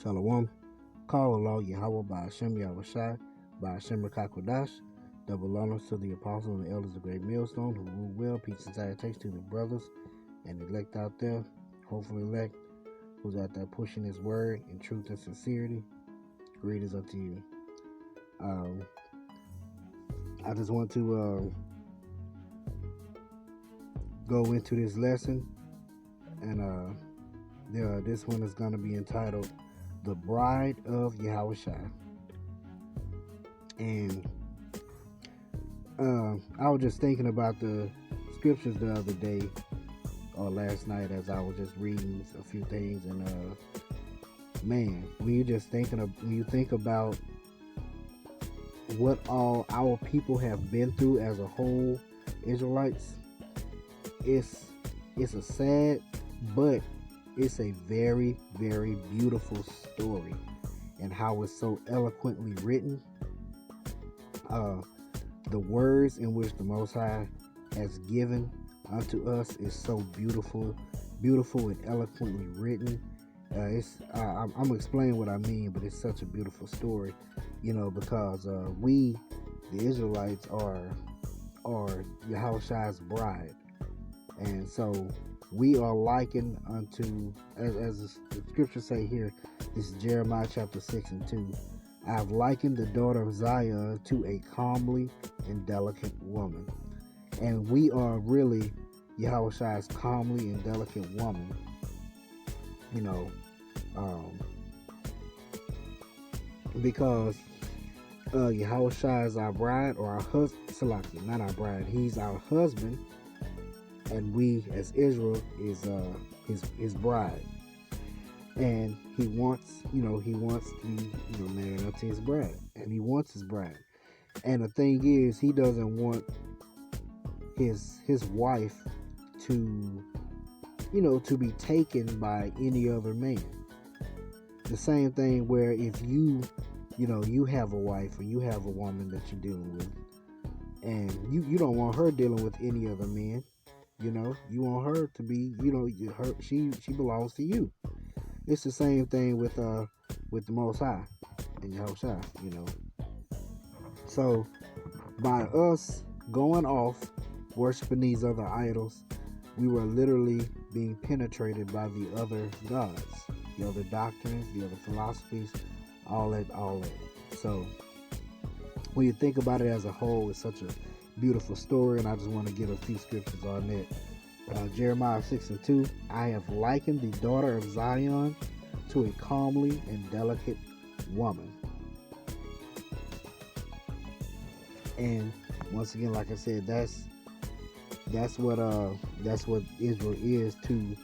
Shalom. Call Allah Yahweh by Hashem Yahawashi by Hashem Rakakodash. Double honors to the apostles and the elders of Great Millstone who rule well. Peace and salutations to the brothers and elect out there, hopefully elect, who's out there pushing His word in truth and sincerity. Greetings unto you. I just want to go into this lesson, and this one is going to be entitled The Bride of Yahawashi. And I was just thinking about the scriptures the other day or last night as I was just reading a few things, and man, when you think about what all our people have been through as a whole, Israelites, it's a sad, but it's a very, very beautiful story, and how it's so eloquently written. The words in which the Most High has given unto us is so beautiful and eloquently written. I'm explaining what I mean, but it's such a beautiful story, because we, the Israelites, are Yahawashi's bride, and so we are likened unto, as the scriptures say here. This is Jeremiah chapter 6:2. I have likened the daughter of Zion to a comely and delicate woman. And we are really Yahawashi's comely and delicate woman. Because Yahawashi is our bride, or our husband, Salaki, not our bride. He's our husband, and we as Israel is his bride. And he wants to be, married unto his bride, and he wants his bride. And the thing is, he doesn't want his wife to be taken by any other man. The same thing where if you have a wife, or you have a woman that you're dealing with, and you don't want her dealing with any other man. You want her to be, she belongs to you. It's the same thing with the Most High and Yahawashi, So by us going off worshiping these other idols, we were literally being penetrated by the other gods, the other doctrines, the other philosophies, all that. So when you think about it as a whole, it's such a beautiful story, and I just want to give a few scriptures on that. Jeremiah 6:2. I have likened the daughter of Zion to a comely and delicate woman. And once again, like I said, that's what Israel is to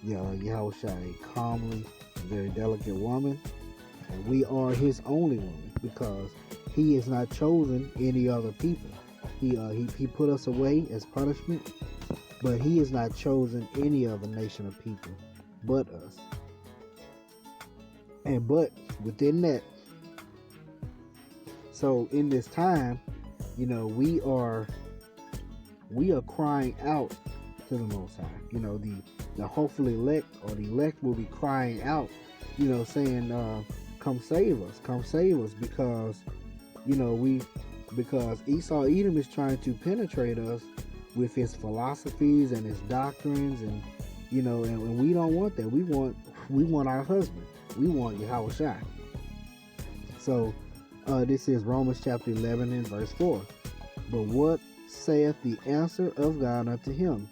Yahawashi, a comely, very delicate woman, and we are His only woman, because He has not chosen any other people. He put us away as punishment, but He has not chosen any other nation of people but us. But within that, so in this time, we are crying out to the Most High. The hopefully elect, or the elect, will be crying out, saying, "Come save us," because because Esau Edom is trying to penetrate us with his philosophies and his doctrines, and and we don't want that. We want our husband. We want Yahawashi. So this is Romans chapter 11 and verse 4. But what saith the answer of God unto him?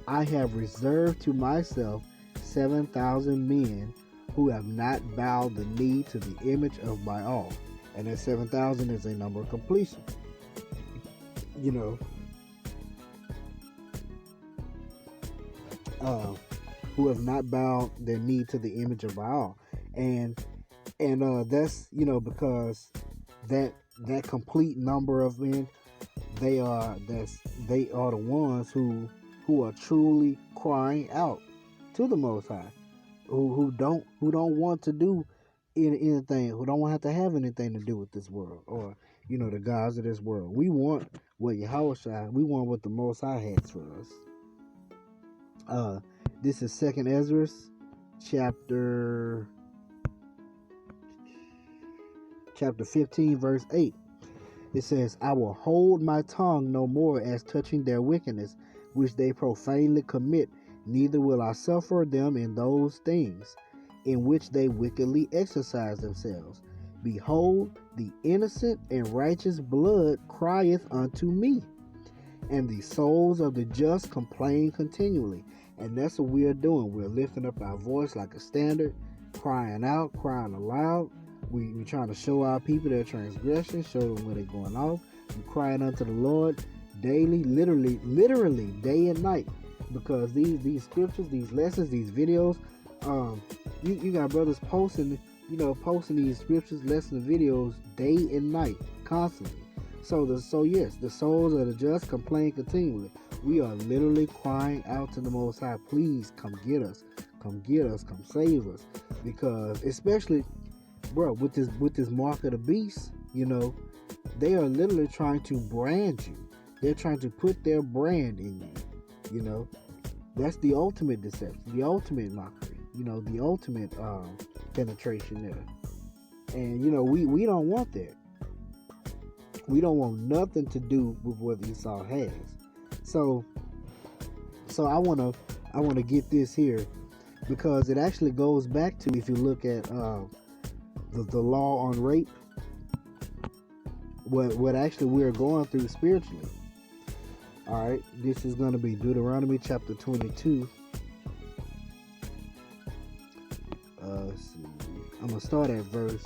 I have reserved to myself 7,000 men who have not bowed the knee to the image of Baal. And that 7,000 is a number of completion. Who have not bowed their knee to the image of Baal. And that's, because that complete number of men, they are the ones who are truly crying out to the Most High, who don't want to do anything, who don't want to have anything to do with this world, or the gods of this world. We want what Yahawashi, we want what the Most High has for us. This is 2nd Ezra chapter chapter 15, verse 8. It says, I will hold my tongue no more as touching their wickedness, which they profanely commit, neither will I suffer them in those things in which they wickedly exercise themselves. Behold, the innocent and righteous blood crieth unto me, and the souls of the just complain continually. And that's what we are doing. We're lifting up our voice like a standard, crying out, crying aloud. We're trying to show our people their transgression, show them where they're going off. We're crying unto the Lord daily, literally, day and night. Because these scriptures, these lessons, these videos, you got brothers posting these scriptures, lessons, videos day and night, constantly. So yes, the souls of the just complain continually. We are literally crying out to the Most High, please come get us, come save us. Because especially, bro, with this mark of the beast, they are literally trying to brand you. They're trying to put their brand in you. That's the ultimate deception, the ultimate mockery, the ultimate penetration there. And we don't want that. We don't want nothing to do with what Esau has. So I wanna get this here, because it actually goes back to, if you look at the law on rape, what actually we're going through spiritually. All right, this is going to be Deuteronomy chapter 22. Let's see. I'm going to start at verse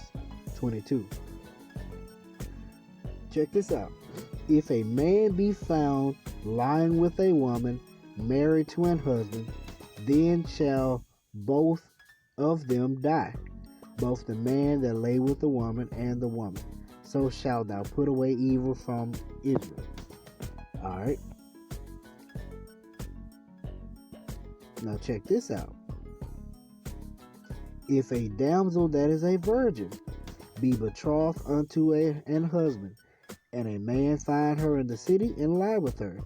22. Check this out. If a man be found lying with a woman married to an husband, then shall both of them die, both the man that lay with the woman and the woman. So shalt thou put away evil from Israel. All right. Now check this out. If a damsel that is a virgin be betrothed unto an husband, and a man find her in the city and lie with her,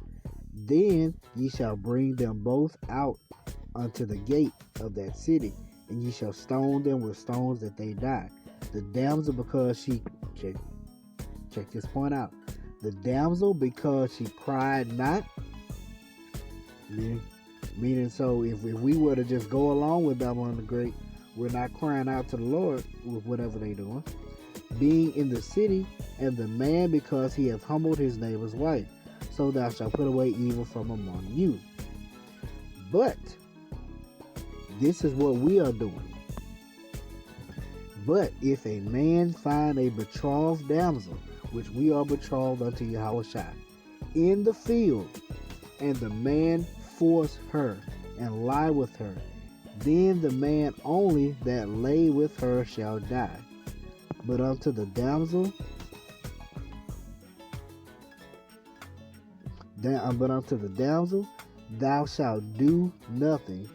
then ye shall bring them both out unto the gate of that city, and ye shall stone them with stones that they die. The damsel, because she check this point out. The damsel, because she cried not, meaning so if we were to just go along with Babylon the Great, we're not crying out to the Lord with whatever they doing. Being in the city, and the man, because he hath humbled his neighbor's wife, so thou shalt put away evil from among you. But this is what we are doing. But if a man find a betrothed damsel, which we are betrothed unto Yahawashi, in the field, and the man force her and lie with her, then the man only that lay with her shall die. But unto the damsel thou shalt do nothing.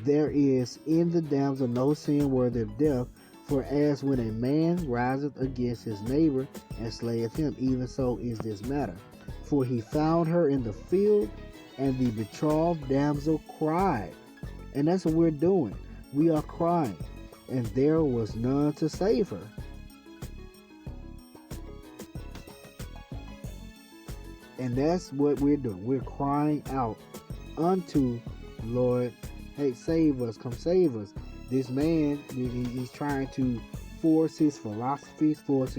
There is in the damsel no sin worthy of death, for as when a man riseth against his neighbor and slayeth him, even so is this matter. For he found her in the field, and the betrothed damsel cried. And that's what we're doing. We are crying, and there was none to save her. And that's what we're doing. We're crying out unto Lord, hey, save us, come save us. This man, he's trying to force his philosophies, force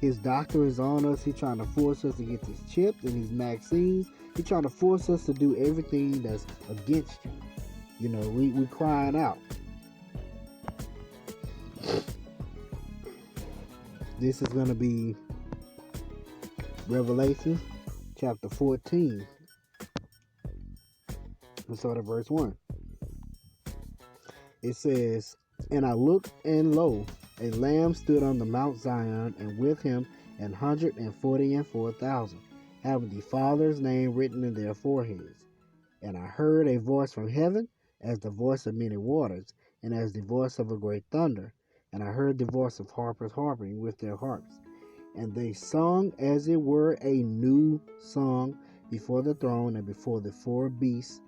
his doctrines on us. He's trying to force us to get these chips and these vaccines. He's trying to force us to do everything that's against you. We crying out. This is going to be Revelation chapter 14. Let's start at verse 1. It says, And I looked, and lo, a lamb stood on the Mount Zion, and with him 144,000, having the Father's name written in their foreheads. And I heard a voice from heaven, as the voice of many waters, and as the voice of a great thunder. And I heard the voice of harpers harping with their harps. And they sung as it were a new song before the throne and before the four beasts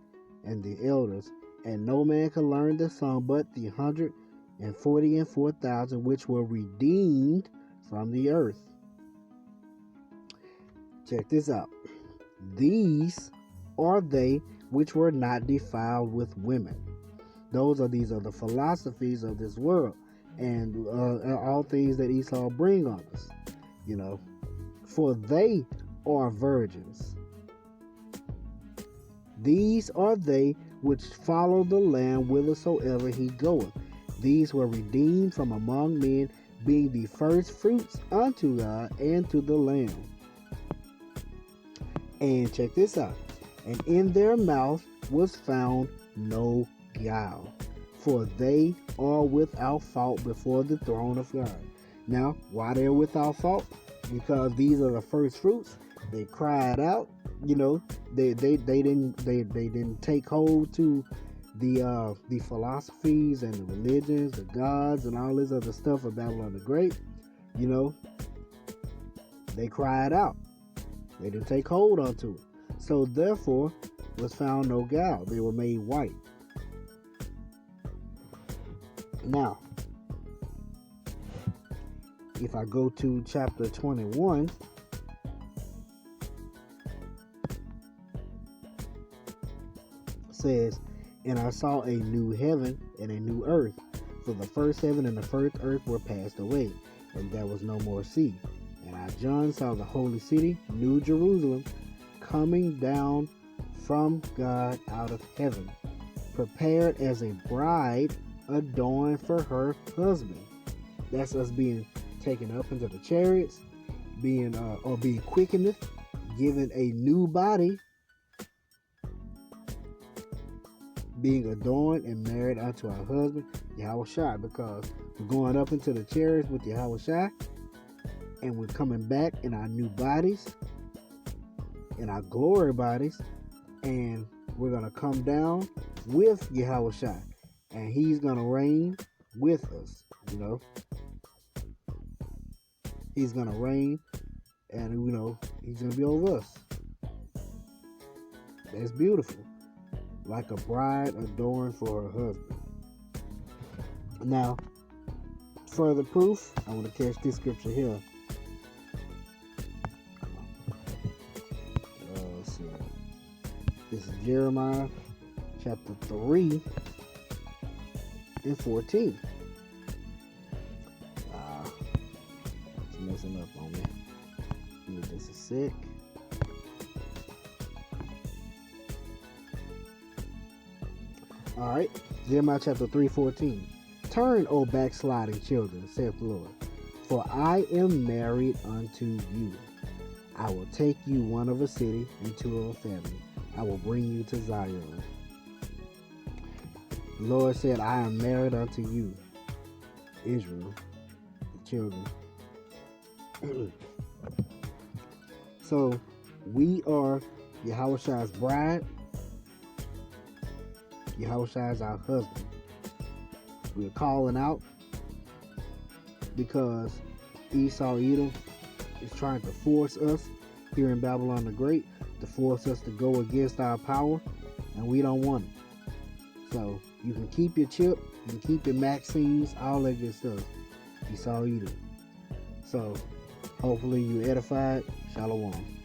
and the elders. And no man could learn the song but the 144,000 which were redeemed from the earth. Check this out. These are they which were not defiled with women. These are the philosophies of this world, and all things that Esau bring on us. For they are virgins. These are they which follow the Lamb whithersoever he goeth. These were redeemed from among men, being the first fruits unto God and to the Lamb. And check this out. And in their mouth was found no guile, for they are without fault before the throne of God. Now, why they're without fault? Because these are the first fruits. They cried out. They didn't take hold to the philosophies and the religions, the gods, and all this other stuff of Babylon the Great. They cried out. They didn't take hold onto it. So therefore was found no guile. They were made white. Now, if I go to chapter 21, says, and I saw a new heaven and a new earth, for the first heaven and the first earth were passed away, and there was no more sea. And I, John, saw the holy city, New Jerusalem, coming down from God out of heaven, prepared as a bride adorned for her husband. That's us being taken up into the chariots, being quickened, given a new body, being adorned and married unto our husband, Yahawashi, because we're going up into the chariots with Yahawashi, and we're coming back in our new bodies, in our glory bodies, and we're going to come down with Yahawashi, and he's going to reign with us, He's going to reign, and, he's going to be over us. That's beautiful. Like a bride adorned for her husband. Now, further proof, I want to catch this scripture here. Let's see. This is Jeremiah chapter 3 and 14. It's messing up on me. Give me just a sec. Alright, Jeremiah chapter 3:14. Turn, O backsliding children, saith the Lord, for I am married unto you. I will take you one of a city and two of a family. I will bring you to Zion. The Lord said, I am married unto you, Israel, the children. So, we are Yahawashi's bride. Yahawashi is our husband. We're calling out because Esau Edom is trying to force us here in Babylon the Great, to force us to go against our power, and we don't want it. So you can keep your chip, you can keep your Maximes, all that good stuff. Esau Edom. So hopefully you edified. Shalom.